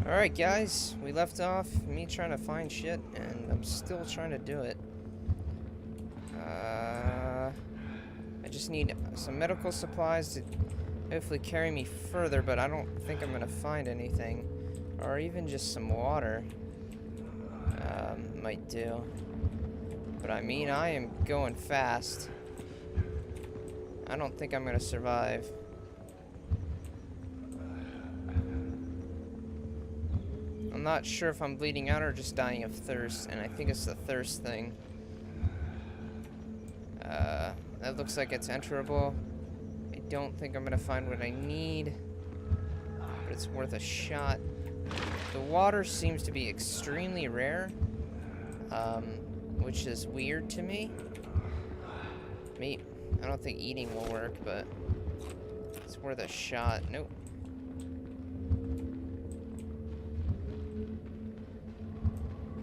Alright guys, we left off me trying to find shit, and I'm still trying to do it. I just need some medical supplies to hopefully carry me further, but I don't think I'm gonna find anything. Or even just some water. Might do. But I mean, I am going fast. I don't think I'm gonna survive. I'm not sure if I'm bleeding out or just dying of thirst, and I think it's the thirst thing. That looks like it's enterable. I don't think I'm gonna find what I need, but it's worth a shot. The water seems to be extremely rare, which is weird to me. I don't think eating will work, but it's worth a shot. Nope.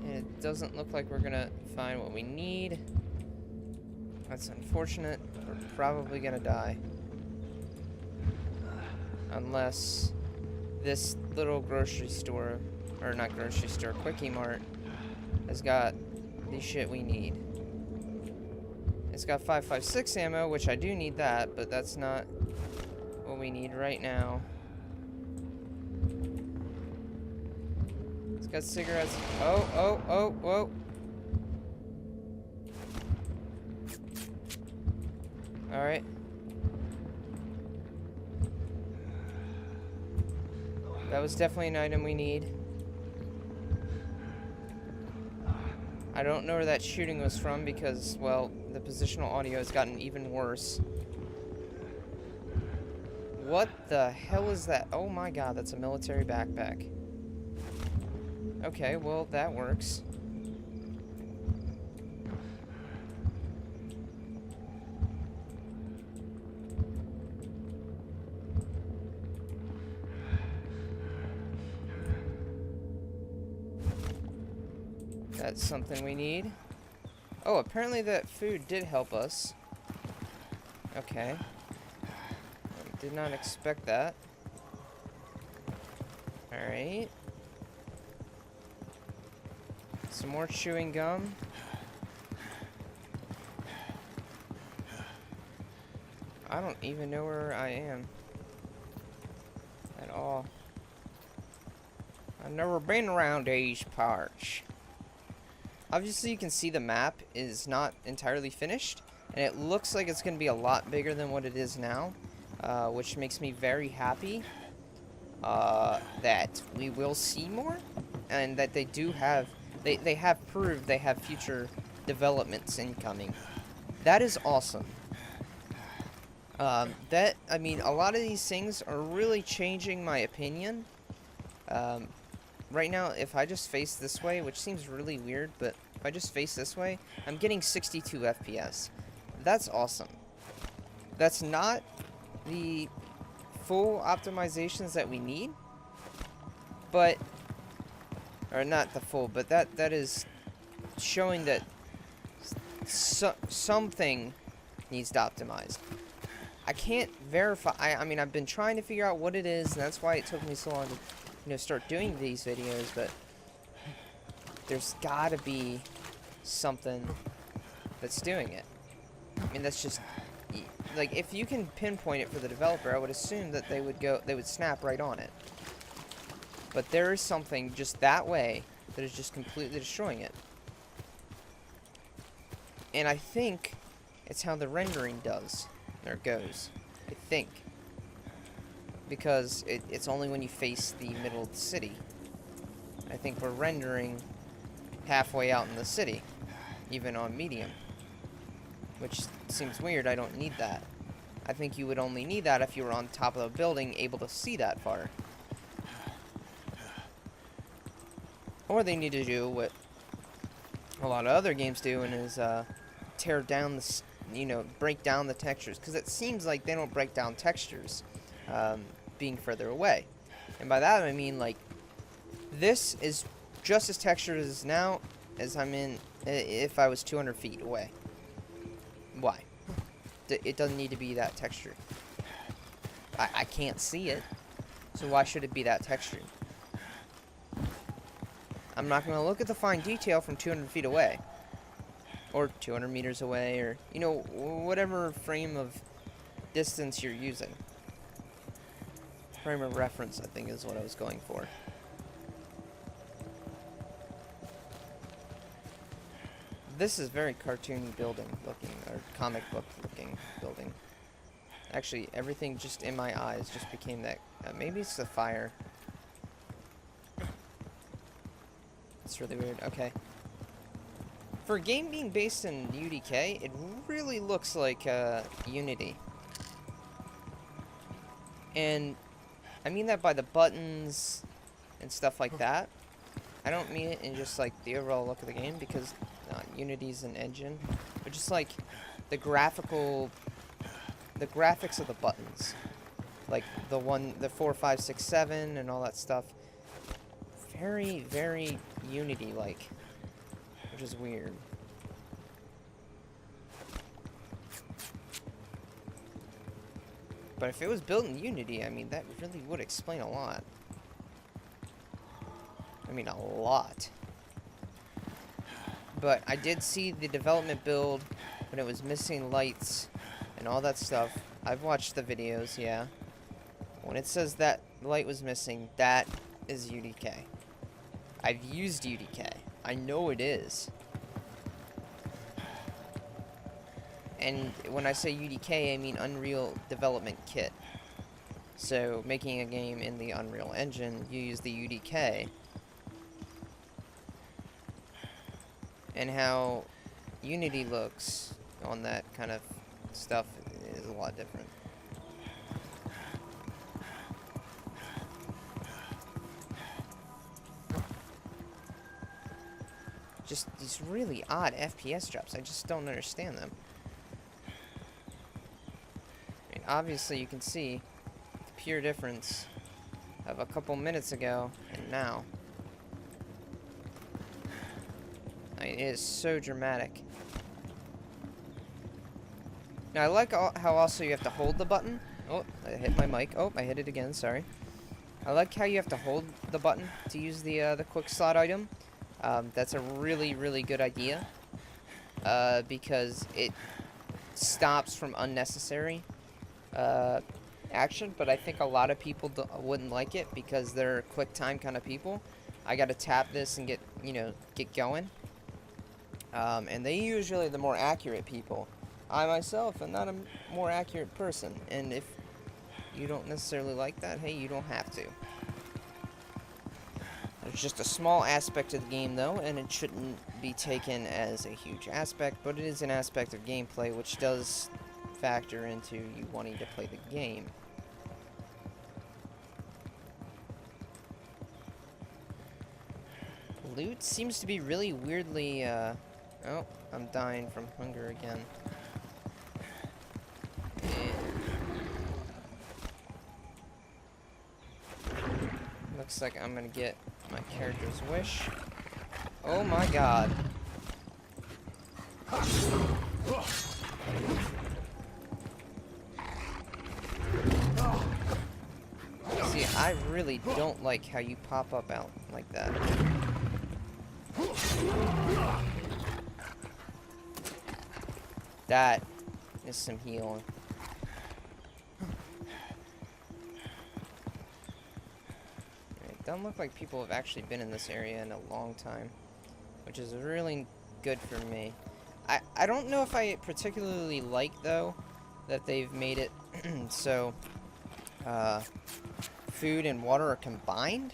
It doesn't look like we're gonna find what we need. That's unfortunate. We're probably gonna die. Unless this little grocery store, or not grocery store, Quickie Mart, has got the shit we need. It's got 5.56 ammo, which I do need that, but that's not what we need right now. It's got cigarettes. Whoa. Alright. That was definitely an item we need. I don't know where that shooting was from because, well, the positional audio has gotten even worse. What the hell is that? Oh my god, that's a military backpack. Okay, well, that works. That's something we need. Oh, apparently that food did help us. Okay. Did not expect that. Alright. Some more chewing gum. I don't even know where I am at all. I've never been around these parts. Obviously, you can see the map is not entirely finished, and it looks like it's going to be a lot bigger than what it is now, which makes me very happy that we will see more, and that they do have, they have proved they have future developments incoming. That is awesome. I mean, a lot of these things are really changing my opinion. Right now, if I just face this way, which seems really weird, but if I just face this way, I'm getting 62 FPS. That's awesome. That's not the full optimizations that we need, but, or not the full, but that is showing that something needs to optimize. I can't verify. I mean, I've been trying to figure out what it is, and that's why it took me so long to, start doing these videos, but there's gotta be something that's doing it. I mean, that's just, like, if you can pinpoint it for the developer, I would assume that they would snap right on it. But there is something just that way that is just completely destroying it. And I think it's how the rendering does, or goes. I think. Because it's only when you face the middle of the city. I think we're rendering halfway out in the city, even on medium. Which seems weird, I don't need that. I think you would only need that if you were on top of a building, able to see that far. Or they need to do what a lot of other games do, and is tear down the, break down the textures. Because it seems like they don't break down textures. Being further away. And by that I mean, like, this is just as textured as now as I'm in if I was 200 feet away. Why? It doesn't need to be that textured. I can't see it, so why should it be that textured? I'm not going to look at the fine detail from 200 feet away. Or 200 meters away, or, you know, whatever frame of distance you're using. Frame of reference, I think, is what I was going for. This is very cartoony building looking, or comic book looking building. Actually, everything just in my eyes just became that. Maybe it's the fire. It's really weird. Okay. For a game being based in UDK, it really looks like Unity. And I mean that by the buttons and stuff like that. I don't mean it in just like the overall look of the game, because Unity's an engine, but just like the graphics of the buttons, like the 4, 5, 6, 7, and all that stuff. Very, very Unity-like, which is weird. But if it was built in Unity, I mean, that really would explain a lot. I mean, a lot. But I did see the development build when it was missing lights and all that stuff. I've watched the videos, yeah. When it says that light was missing, that is UDK. I've used UDK. I know it is. And when I say UDK, I mean Unreal Development Kit. So, making a game in the Unreal Engine, you use the UDK. And how Unity looks on that kind of stuff is a lot different. Just these really odd FPS drops. I just don't understand them. I mean, obviously you can see the pure difference of a couple minutes ago and now. I mean, it is so dramatic. Now, I like how also you have to hold the button. Oh, I hit my mic. Oh, I hit it again, sorry. I like how you have to hold the button to use the quick slot item. That's a really, really good idea. Because it stops from unnecessary action. But I think a lot of people wouldn't like it because they're quick time kind of people. I gotta tap this and get going. And they usually the more accurate people. I myself am not a more accurate person, and if you don't necessarily like that, hey, you don't have to. There's just a small aspect of the game, though, and it shouldn't be taken as a huge aspect, but it is an aspect of gameplay which does factor into you wanting to play the game. Loot seems to be really weirdly, oh, I'm dying from hunger again. Looks like I'm gonna get my character's wish. Oh my god. See, I really don't like how you pop up out like that. That is some healing. It doesn't look like people have actually been in this area in a long time, which is really good for me. I don't know if I particularly like, though, that they've made it so food and water are combined.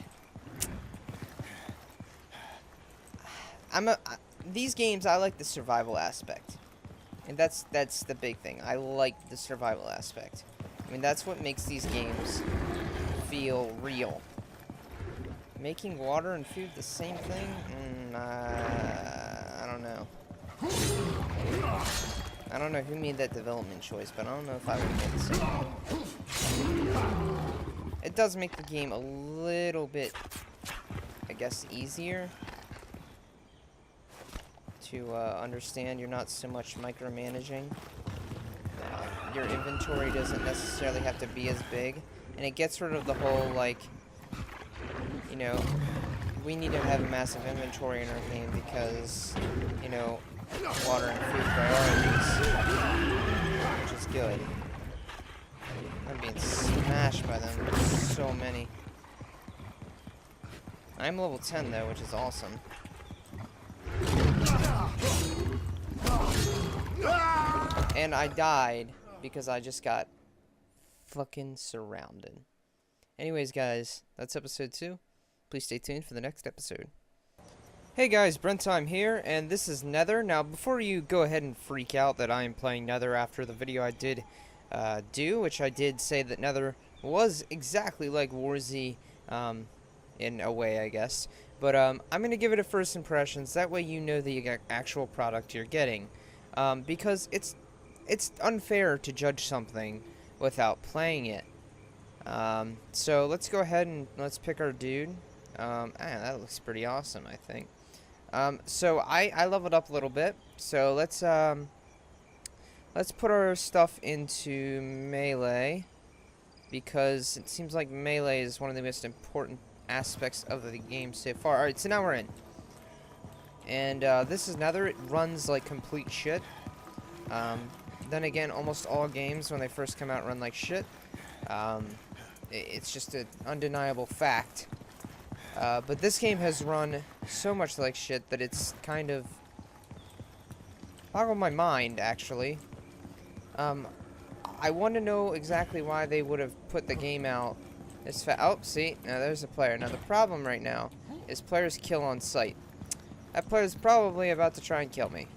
These games, I like the survival aspect. And that's the big thing. I like the survival aspect. I mean, that's what makes these games feel real. Making water and food the same thing? I don't know. I don't know who made that development choice, but I don't know if I would make the same. It does make the game a little bit, I guess, easier to understand. You're not so much micromanaging. Your inventory doesn't necessarily have to be as big, and it gets rid of the whole, like, you know, we need to have a massive inventory in our game because, you know, water and food priorities, which is good. I'm being smashed by them. So many. I'm level 10 though, which is awesome. And I died because I just got fucking surrounded. Anyways, guys, that's episode 2. Please stay tuned for the next episode. Hey guys, Brenttime here, and this is Nether. Now, before you go ahead and freak out that I am playing Nether after the video I did which I did say that Nether was exactly like Warzy, in a way, I guess. But I'm going to give it a first impressions. That way you know the actual product you're getting. Because it's unfair to judge something without playing it. So let's go ahead and let's pick our dude. That looks pretty awesome, I think. So I leveled up a little bit. So let's put our stuff into melee, because it seems like melee is one of the most important aspects of the game so far. Alright, so now we're in. And this is Nether. It runs like complete shit. Then again, almost all games when they first come out run like shit. It's just an undeniable fact. But this game has run so much like shit that it's kind of boggled my mind, actually. I want to know exactly why they would have put the game out as fast. Oh, see, now there's a player. Now the problem right now is players kill on sight. That player is probably about to try and kill me.